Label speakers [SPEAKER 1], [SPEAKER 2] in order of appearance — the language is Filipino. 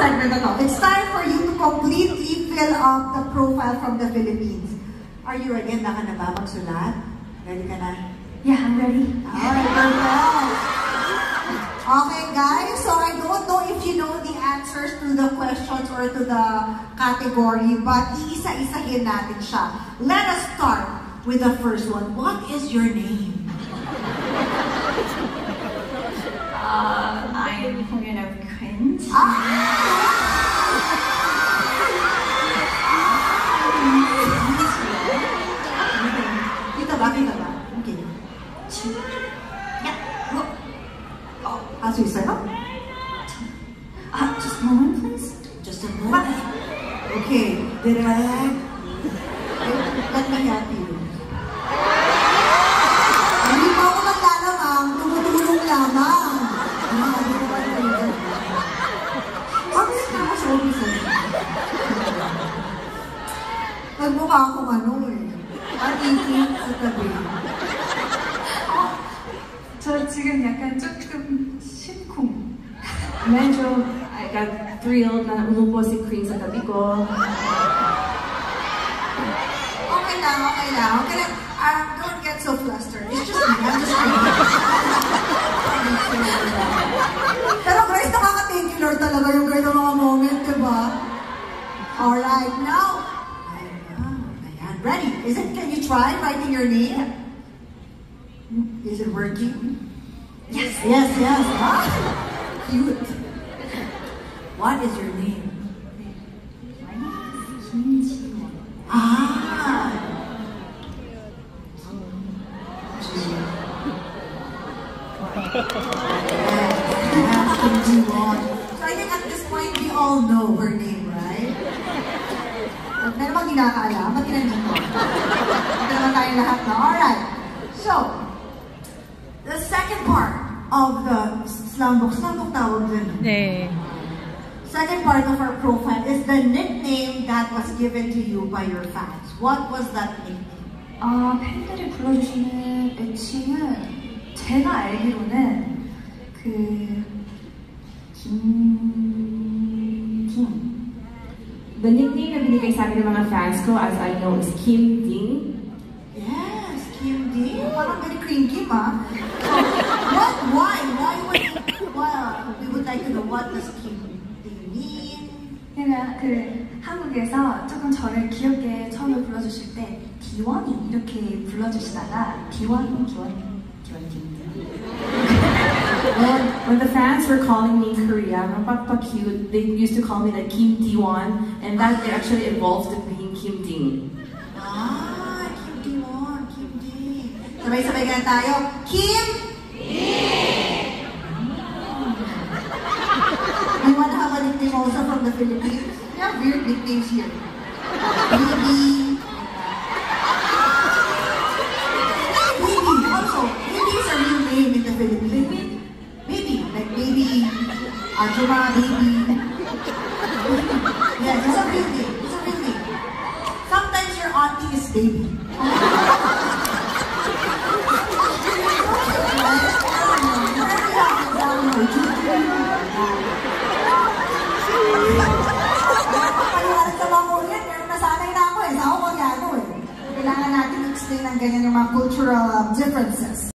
[SPEAKER 1] segment na to. It's time for you to completely fill up the profile from the Philippines. Are you ready? Handa ka na ba magsulat? Ready ka na?
[SPEAKER 2] Yeah, I'm ready.
[SPEAKER 1] Alright, perfect. Okay, guys. So I don't know if you know the answers to the questions or to the category, but iisa-isahin natin siya. Let us start with the first one. What is your name?
[SPEAKER 2] I'm kind of cringe.
[SPEAKER 1] Kita ba? Okay.
[SPEAKER 2] Yeah.
[SPEAKER 1] As we said,
[SPEAKER 2] Just a moment, please.
[SPEAKER 1] just a moment. Okay. Direct. Let me help you. Hindi pa ako maglalamang. Tumutulong lamang. Bakit na ako sa office? Nagmukha akong ano eh. Ang sa tabi.
[SPEAKER 2] 저 지금 약간 조금 심쿵. medyo I got thrilled na umupo si Queen sa tabi ko.
[SPEAKER 1] Okay lang. Don't get so flustered. It's just me. I'm just kidding. Pero guys, nakaka-thank you Lord talaga yung ganito mga moment, diba? Alright, now. Ayan, ready? Can you try writing your name? Is it working?
[SPEAKER 2] Yes.
[SPEAKER 1] Ah, cute. What is your name?
[SPEAKER 2] My name is Kim Ji-won.
[SPEAKER 1] Yes, Kim Ji-won. So I think at this point we all know her name, right? Pero bang kinakaalam? Ba't tinanong mo? Ito naman tayong lahat na. Alright. So, the second part of the Slambook tawag din. Second part of our profile is the nickname that was given to you by your fans. What was that nickname?
[SPEAKER 2] 팬들이 불러주시는 애칭은 제가 알기로는 The nickname na binigay sa akin ng mga fans ko, as I know, is Kim Ding.
[SPEAKER 1] Yes, Kim Ding. Parang very cream Kim, ah. Why we would like to know what does Kim Ding mean?
[SPEAKER 2] 제가 한국에서 조금 저를 귀엽게 처음에 불러주실 때 디원이 이렇게 불러주시다가 디원 When the fans were calling me in Korea, cute, they used to call me like Kim Diwon, and that actually evolved to being Kim Ding.
[SPEAKER 1] Kim Diwon, Kim Ding. Sabay-sabay ka na tayo. Kim Ding! You want to have a nickname also from the Philippines? We have weird nicknames here. Baby. Baby, also. Baby is a real name in the Philippines. Baby, like baby, Ajuma, baby. Yeah, it's a real name. Sometimes your auntie is baby. Paliwanag sa mga Korean, pero nasanay na ako eh. Sa ako Koreano eh. Kailangan natin explain ang ganyan yung mga cultural differences.